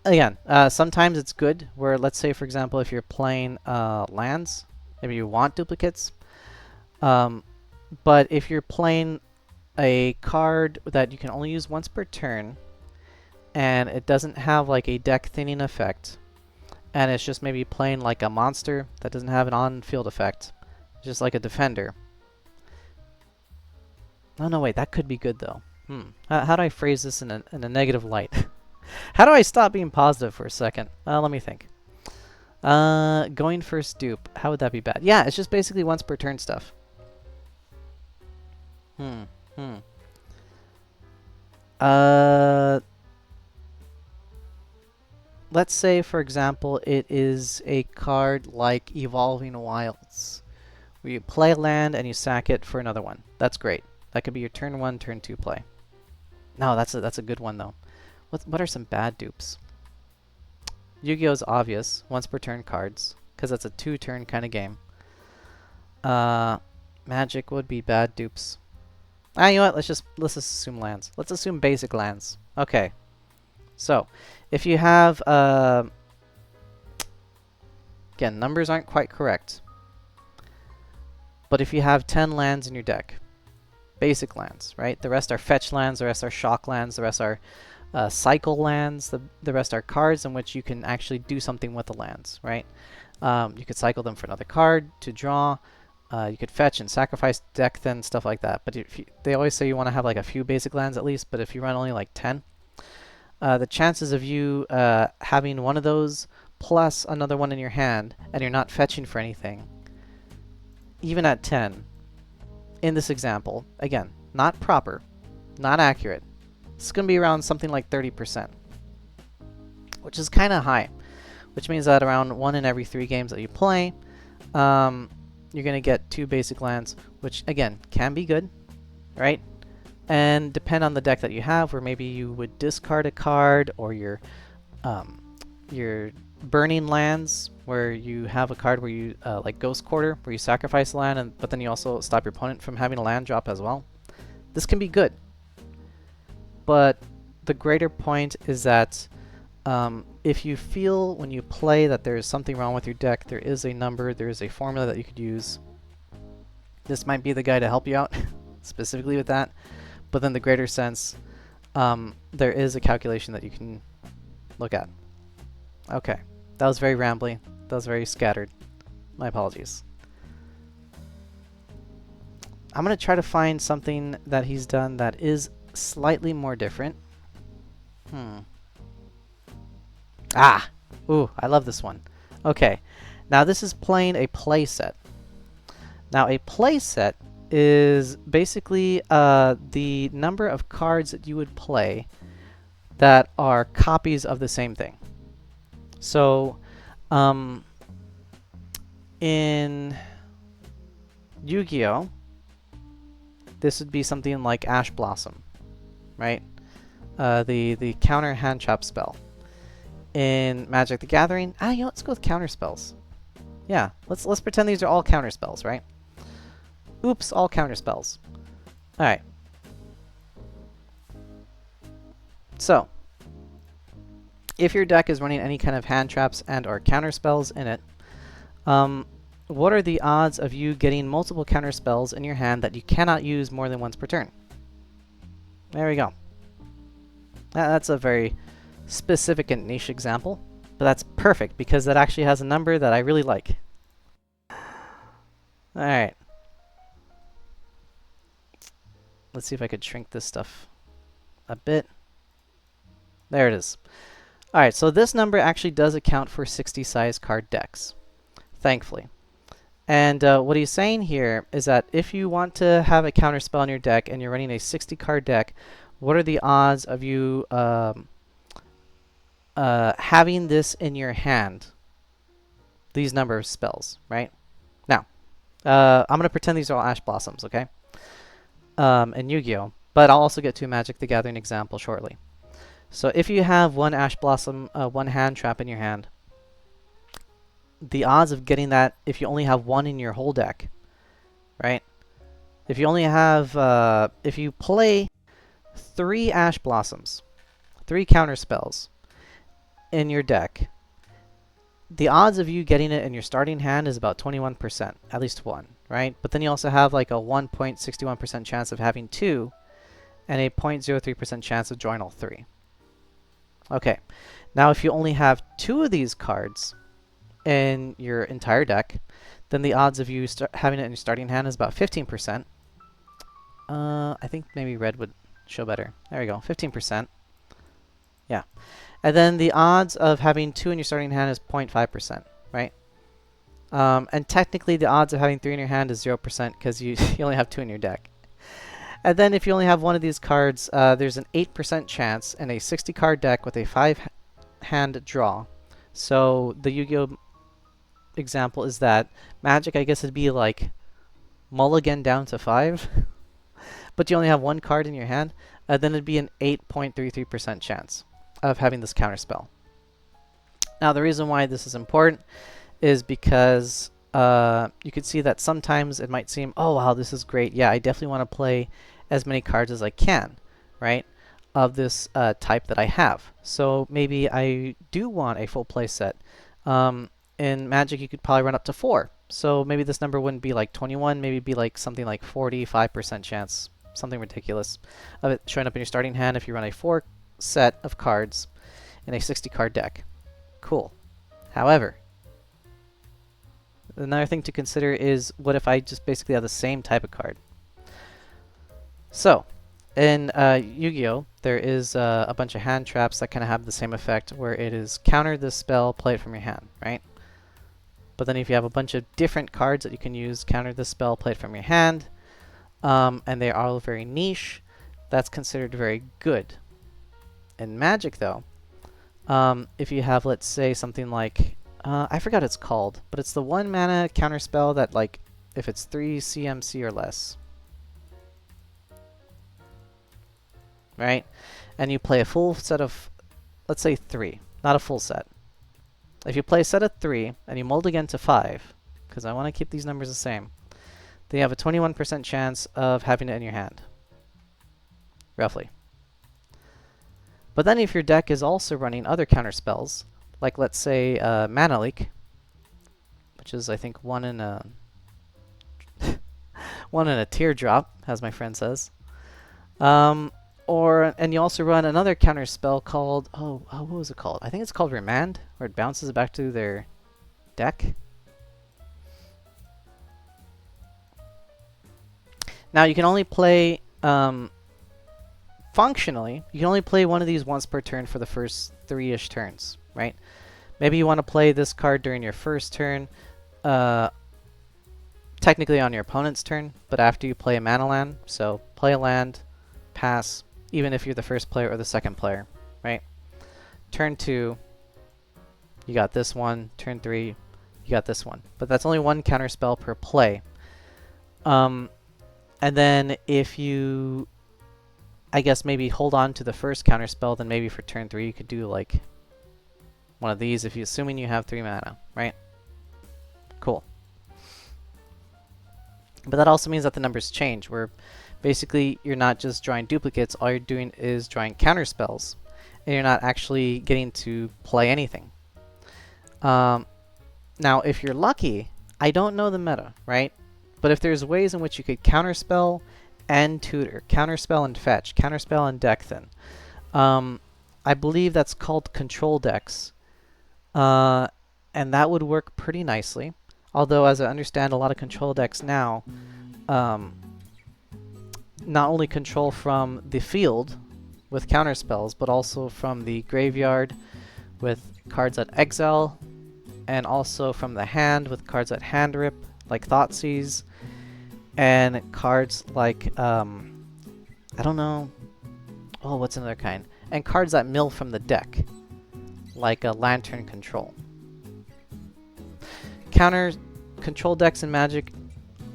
again, sometimes it's good where, let's say, for example, if you're playing lands, maybe you want duplicates. But if you're playing a card that you can only use once per turn, and it doesn't have like a deck thinning effect, and it's just maybe playing like a monster that doesn't have an on-field effect, just like a defender. Oh no, wait, that could be good though. How do I phrase this in a negative light? How do I stop being positive for a second? Let me think. Going first dupe, how would that be bad? Yeah, it's just basically once per turn stuff. Let's say, for example, it is a card like Evolving Wilds, where you play a land and you sack it for another one. That's great. That could be your turn 1, turn 2 play. No, that's a good one though. What are some bad dupes? Yu-Gi-Oh is obvious, once per turn cards, because that's a 2-turn kind of game. Magic would be bad dupes. You know what? Let's just assume lands. Let's assume basic lands. Okay. So, if you have again, numbers aren't quite correct. But if you have 10 lands in your deck, basic lands, right? The rest are fetch lands, the rest are shock lands, the rest are cycle lands, the rest are cards in which you can actually do something with the lands, right? You could cycle them for another card to draw. You could fetch and sacrifice deck then, stuff like that. But they always say you want to have like a few basic lands at least, but if you run only like 10, the chances of you having one of those plus another one in your hand and you're not fetching for anything, even at 10, in this example, again, not proper, not accurate, it's going to be around something like 30%, which is kind of high, which means that around 1 in every 3 games that you play, you're going to get 2 basic lands, which again can be good, right? And depend on the deck that you have, where maybe you would discard a card, or your burning lands, where you have a card where you like Ghost Quarter, where you sacrifice a land, but then you also stop your opponent from having a land drop as well. This can be good, but the greater point is that if you feel when you play that there is something wrong with your deck, there is a number, there is a formula that you could use. This might be the guy to help you out specifically with that. But then the greater sense, there is a calculation that you can look at. Okay, that was very rambly. That was very scattered. My apologies. I'm going to try to find something that he's done that is slightly more different. Ah! Ooh, I love this one. Okay, now this is playing a play set. Now a play set is basically the number of cards that you would play that are copies of the same thing. So, in Yu-Gi-Oh, this would be something like Ash Blossom, right? The counter hand trap spell. In Magic the Gathering, you know, let's go with counter spells. Yeah, let's pretend these are all counter spells, right? Oops, all counter spells. All right. So, if your deck is running any kind of hand traps and or counter spells in it, what are the odds of you getting multiple counter spells in your hand that you cannot use more than once per turn? There we go. That's a very specific and niche example, but that's perfect because that actually has a number that I really like. Alright. Let's see if I could shrink this stuff a bit. There it is. Alright, so this number actually does account for 60 size card decks, thankfully. And what he's saying here is that if you want to have a counter spell in your deck and you're running a 60 card deck, what are the odds of you having this in your hand? These number of spells, right? Now, I'm going to pretend these are all Ash Blossoms, okay? And Yu-Gi-Oh! But I'll also get to a Magic the Gathering example shortly. So if you have one Ash Blossom, one hand trap in your hand, the odds of getting that if you only have one in your whole deck, right? If you only have, if you play 3 Ash Blossoms, 3 counter spells in your deck, the odds of you getting it in your starting hand is about 21%, at least one, right? But then you also have like a 1.61% chance of having 2 and a 0.03% chance of drawing all 3. Okay, now if you only have 2 of these cards in your entire deck, then the odds of you having it in your starting hand is about 15%. I think maybe red would show better. There we go, 15%. Yeah. And then the odds of having 2 in your starting hand is 0.5%, right? And technically the odds of having 3 in your hand is 0% because you only have 2 in your deck. And then if you only have one of these cards, there's an 8% chance in a 60 card deck with a 5-hand draw. So the Yu-Gi-Oh! Example is that Magic, I guess it'd be like mulligan down to 5, but you only have 1 card in your hand, then it'd be an 8.33% chance of having this counter spell. Now the reason why this is important is because you could see that sometimes it might seem, oh wow, this is great. Yeah, I definitely want to play as many cards as I can, right, of this type that I have. So maybe I do want a full play set. In Magic, you could probably run up to 4. So maybe this number wouldn't be like 21, maybe it'd be like something like 45% chance, something ridiculous, of it showing up in your starting hand if you run a 4 set of cards in a 60 card deck. Cool. However, another thing to consider is what if I just basically have the same type of card? So, in Yu-Gi-Oh! There is a bunch of hand traps that kind of have the same effect where it is counter this spell, play it from your hand, right? But then if you have a bunch of different cards that you can use, counter this spell, play it from your hand, and they are all very niche, that's considered very good. In Magic though, if you have, let's say, something like, I forgot what it's called, but it's the 1 mana counter spell that, like, if it's 3 CMC or less, right? And you play a full set of, let's say 3, not a full set. If you play a set of 3 and you mold again to 5, because I want to keep these numbers the same, then you have a 21% chance of having it in your hand, roughly. But then if your deck is also running other counter spells, like let's say Mana Leak, which is I think one in a one in a teardrop, as my friend says. And you also run another counter spell called what was it called? I think it's called Remand, where it bounces it back to their deck. Now you can only play functionally, you can only play one of these once per turn for the first 3-ish turns, right? Maybe you want to play this card during your first turn, technically on your opponent's turn, but after you play a mana land. So play a land, pass, even if you're the first player or the second player, right? Turn 2, you got this one. Turn 3, you got this one. But that's only one counter spell per play. And then if you, I guess, maybe hold on to the first counter spell, then maybe for turn 3 you could do like one of these, if you assuming you have 3 mana, right? Cool. But that also means that the numbers change, where basically you're not just drawing duplicates, all you're doing is drawing counter spells, and you're not actually getting to play anything. Now, if you're lucky, I don't know the meta, right? But if there's ways in which you could counterspell and tutor, counterspell and fetch, counterspell and deck thin, I believe that's called control decks, and that would work pretty nicely. Although, as I understand, a lot of control decks now not only control from the field with counterspells, but also from the graveyard with cards that exile, and also from the hand with cards that hand rip, like Thoughtseize, and cards like, I don't know, oh, what's another kind? And cards that mill from the deck, like a Lantern Control. Control decks in Magic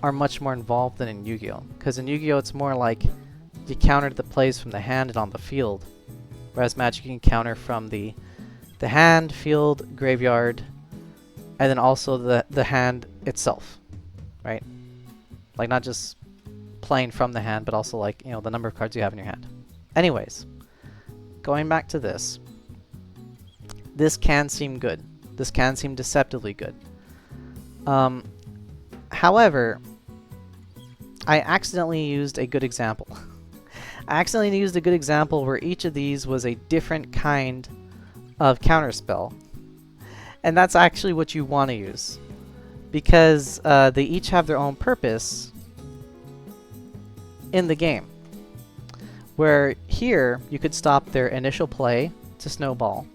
are much more involved than in Yu-Gi-Oh! Because in Yu-Gi-Oh! It's more like you counter the plays from the hand and on the field, whereas Magic you can counter from the hand, field, graveyard, and then also the hand itself, right? Like not just playing from the hand, but also like, you know, the number of cards you have in your hand. Anyways, going back to this. This can seem good. This can seem deceptively good. However, I accidentally used a good example. I accidentally used a good example where each of these was a different kind of counterspell. And that's actually what you want to use, because they each have their own purpose in the game. Where here, you could stop their initial play to snowball.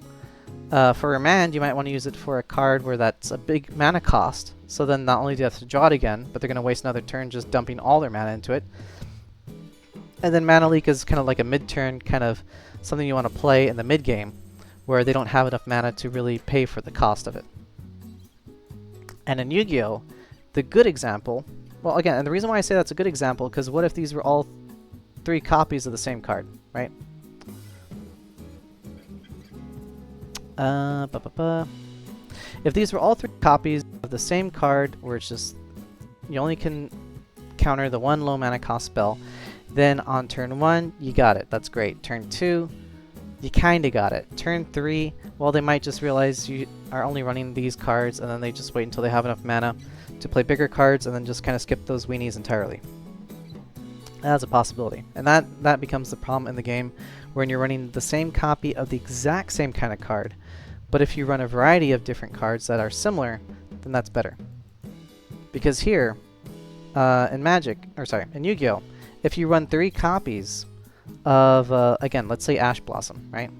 For Remand, you might want to use it for a card where that's a big mana cost. So then not only do you have to draw it again, but they're going to waste another turn just dumping all their mana into it. And then Mana Leak is kind of like a mid-turn, kind of something you want to play in the mid-game, where they don't have enough mana to really pay for the cost of it. And in Yu-Gi-Oh!, the good example, well again, and the reason why I say that's a good example, because what if these were all 3 copies of the same card, right? If these were all 3 copies of the same card, where it's just you only can counter the one low mana cost spell, then on turn 1 you got it. That's great. Turn 2 you kinda got it. Turn 3, well, they might just realize you are only running these cards, and then they just wait until they have enough mana to play bigger cards, and then just kind of skip those weenies entirely. That's a possibility, and that becomes the problem in the game when you're running the same copy of the exact same kind of card. But if you run a variety of different cards that are similar, then that's better. Because here, in in Yu-Gi-Oh!, if you run 3 copies of, again, let's say Ash Blossom, right?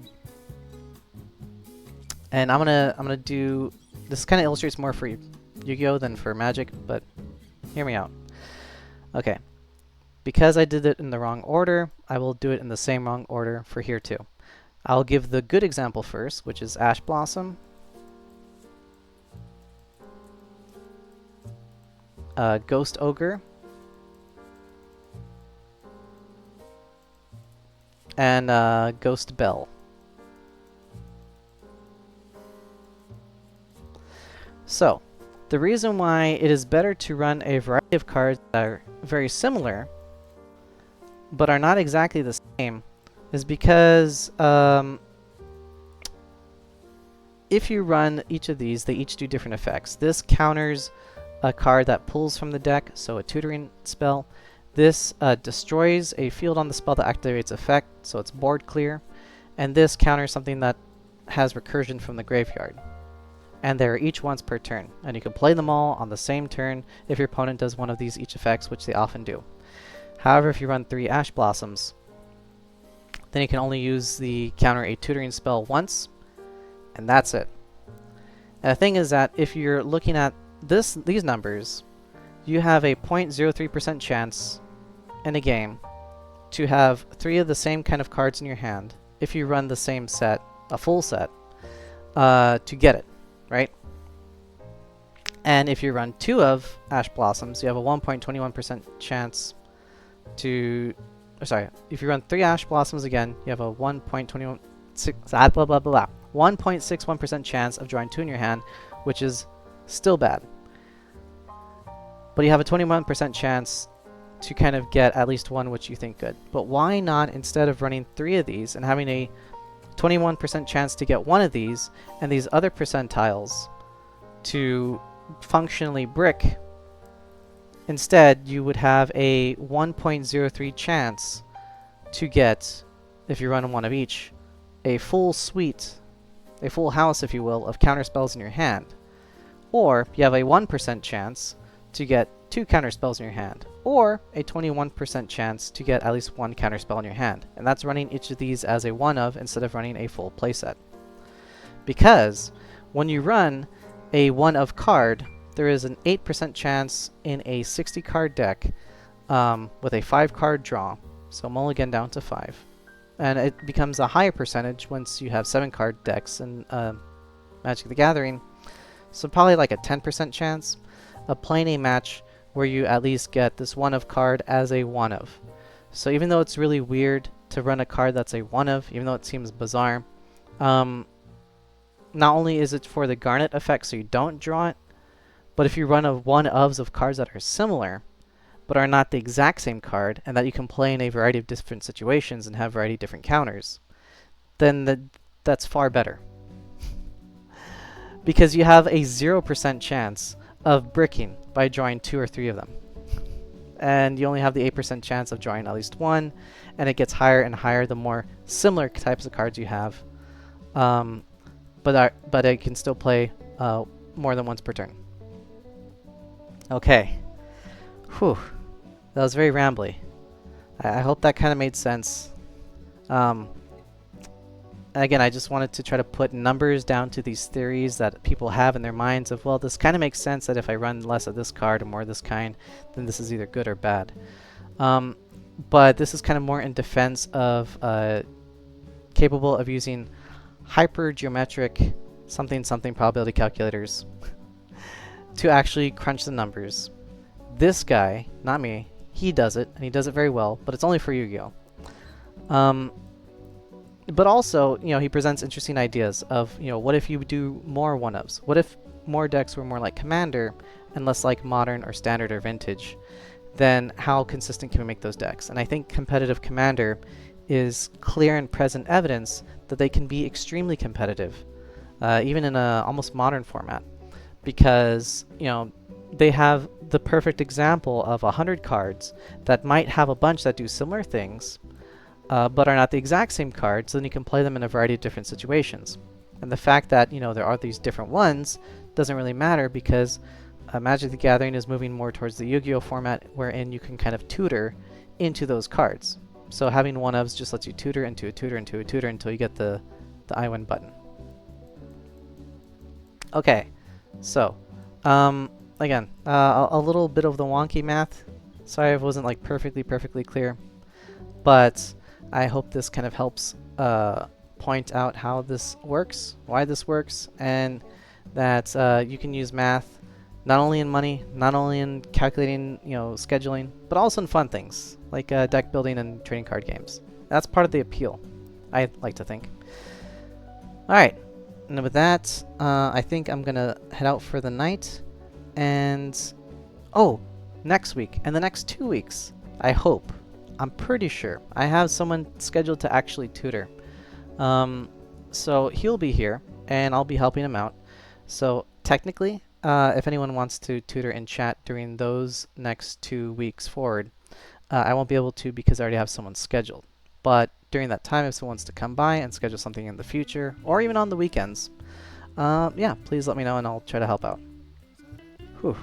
And I'm gonna do, this kind of illustrates more for Yu-Gi-Oh! Than for Magic, but hear me out. Okay. Because I did it in the wrong order, I will do it in the same wrong order for here too. I'll give the good example first, which is Ash Blossom, Ghost Ogre, and Ghost Bell. So, the reason why it is better to run a variety of cards that are very similar, but are not exactly the same, is because if you run each of these, they each do different effects. This counters a card that pulls from the deck, so a tutoring spell. This destroys a field on the spell that activates effect, so it's board clear. And this counters something that has recursion from the graveyard. And they're each once per turn, and you can play them all on the same turn if your opponent does one of these each effects, which they often do. However, if you run 3 Ash Blossoms, then you can only use the counter a tutoring spell once, and that's it. And the thing is that if you're looking at these numbers, you have a 0.03% chance in a game to have 3 of the same kind of cards in your hand if you run the same set, a full set, to get it, right? And if you run 2 of Ash Blossoms, you have a 1.21% chance to... sorry, if you run 3 Ash Blossoms again, you have a 1.61% chance of drawing 2 in your hand, which is still bad. But you have a 21% chance to kind of get at least one which you think good. But why not, instead of running 3 of these and having a 21% chance to get one of these and these other percentiles to functionally brick, instead you would have a 1.03 chance to get, if you run one of each, a full suite, a full house if you will, of counter spells in your hand. Or you have a 1% chance to get 2 counter spells in your hand, or a 21% chance to get at least 1 counter spell in your hand. And that's running each of these as a one of instead of running a full playset. Because when you run a one of card, there is an 8% chance in a 60 card deck with a 5 card draw, so mulligan down to 5. And it becomes a higher percentage once you have 7 card decks in Magic the Gathering, so probably like a 10% chance of playing a match where you at least get this one of card as a one of. So even though it's really weird to run a card that's a one of, even though it seems bizarre, not only is it for the garnet effect so you don't draw it, but if you run a one ofs of cards that are similar but are not the exact same card and that you can play in a variety of different situations and have a variety of different counters, then that's far better. Because you have a 0% chance of bricking by drawing 2 or 3 of them. And you only have the 8% chance of drawing at least 1, and it gets higher and higher the more similar types of cards you have. But it can still play more than once per turn. Okay. Whew. That was very rambly. I hope that kind of made sense. Again, I just wanted to try to put numbers down to these theories that people have in their minds of, well, this kind of makes sense that if I run less of this card and more of this kind, then this is either good or bad. But this is kind of more in defense of capable of using hypergeometric something probability calculators to actually crunch the numbers. This guy, not me, he does it, and he does it very well, but it's only for Yu-Gi-Oh! But also, he presents interesting ideas of, what if you do more one-ofs? What if more decks were more like Commander and less like Modern or Standard or Vintage? Then how consistent can we make those decks? And I think competitive Commander is clear and present evidence that they can be extremely competitive, even in a almost modern format, because, they have the perfect example of 100 cards that might have a bunch that do similar things, but are not the exact same cards, so then you can play them in a variety of different situations. And the fact that, there are these different ones doesn't really matter, because Magic the Gathering is moving more towards the Yu-Gi-Oh! Format, wherein you can kind of tutor into those cards. So having one-ofs just lets you tutor into a tutor into a tutor until you get the I win button. Okay, so, again, a little bit of the wonky math. Sorry if it wasn't like perfectly clear, but I hope this kind of helps point out how this works, why this works, and that you can use math not only in money, not only in calculating, scheduling, but also in fun things like deck building and trading card games. That's part of the appeal, I like to think. All right, and with that, I think I'm gonna head out for the night, and next week and the next 2 weeks, I hope I'm pretty sure. I have someone scheduled to actually tutor. So he'll be here, and I'll be helping him out. So technically, if anyone wants to tutor in chat during those next 2 weeks forward, I won't be able to because I already have someone scheduled. But during that time, if someone wants to come by and schedule something in the future, or even on the weekends, yeah, please let me know and I'll try to help out. Whew.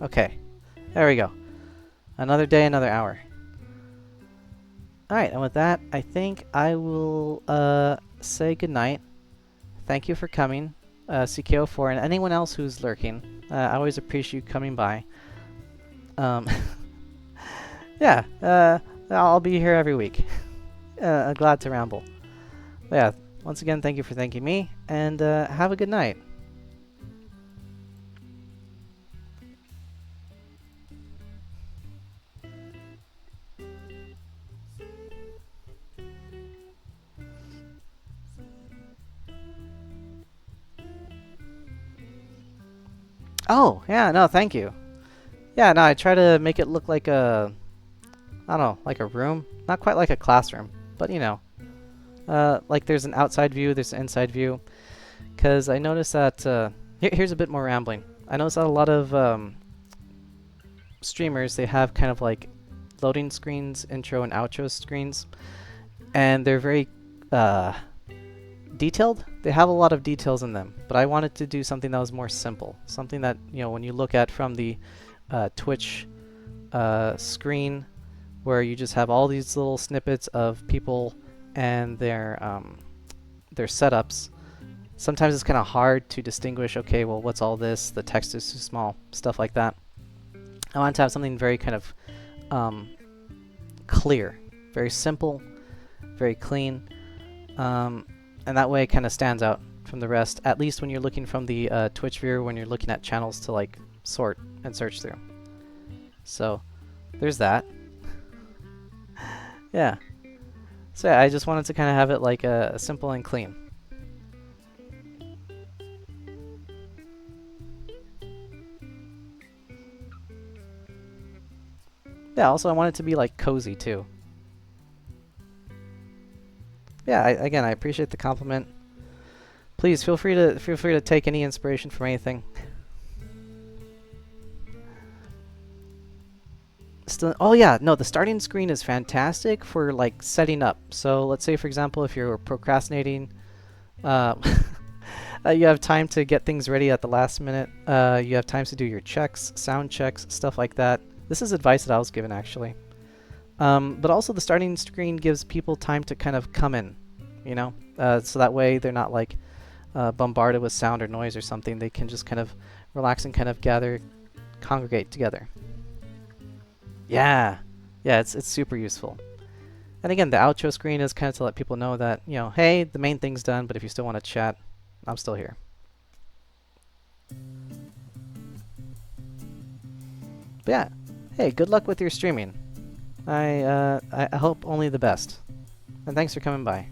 Okay, there we go. Another day, another hour. Alright, and with that, I think I will say goodnight. Thank you for coming, CKO4, and anyone else who's lurking. I always appreciate you coming by. Yeah, I'll be here every week. Glad to ramble. But yeah, once again, thank you for thanking me, and have a good night. Oh, yeah, no, thank you. Yeah, no, I try to make it look like a, I don't know, like a room. Not quite like a classroom, but you know. Like there's an outside view, there's an inside view. Because I noticed that, here's a bit more rambling. I noticed that a lot of streamers, they have kind of like loading screens, intro and outro screens. And they're very detailed. They have a lot of details in them, but I wanted to do something that was more simple, something that, you know, when you look at from the Twitch screen, where you just have all these little snippets of people and their setups. Sometimes it's kind of hard to distinguish, okay, well, what's all this? The text is too small, stuff like that. I wanted to have something very kind of clear, very simple, very clean. And that way it kind of stands out from the rest, at least when you're looking from the Twitch viewer, when you're looking at channels to like sort and search through. So there's that. Yeah. So yeah, I just wanted to kind of have it like simple and clean. Yeah, also I want it to be like cozy too. Yeah, again, I appreciate the compliment. Please feel free to take any inspiration from anything. Still, oh yeah, no, the starting screen is fantastic for like setting up. So let's say, for example, if you're procrastinating, you have time to get things ready at the last minute. You have time to do your checks, sound checks, stuff like that. This is advice that I was given actually. But also the starting screen gives people time to kind of come in, you know, so that way they're not like bombarded with sound or noise or something. They can just kind of relax and kind of congregate together. Yeah, it's super useful. And again, the outro screen is kind of to let people know that, you know, hey, the main thing's done, but if you still want to chat, I'm still here. But yeah, hey, good luck with your streaming. I hope only the best. And thanks for coming by.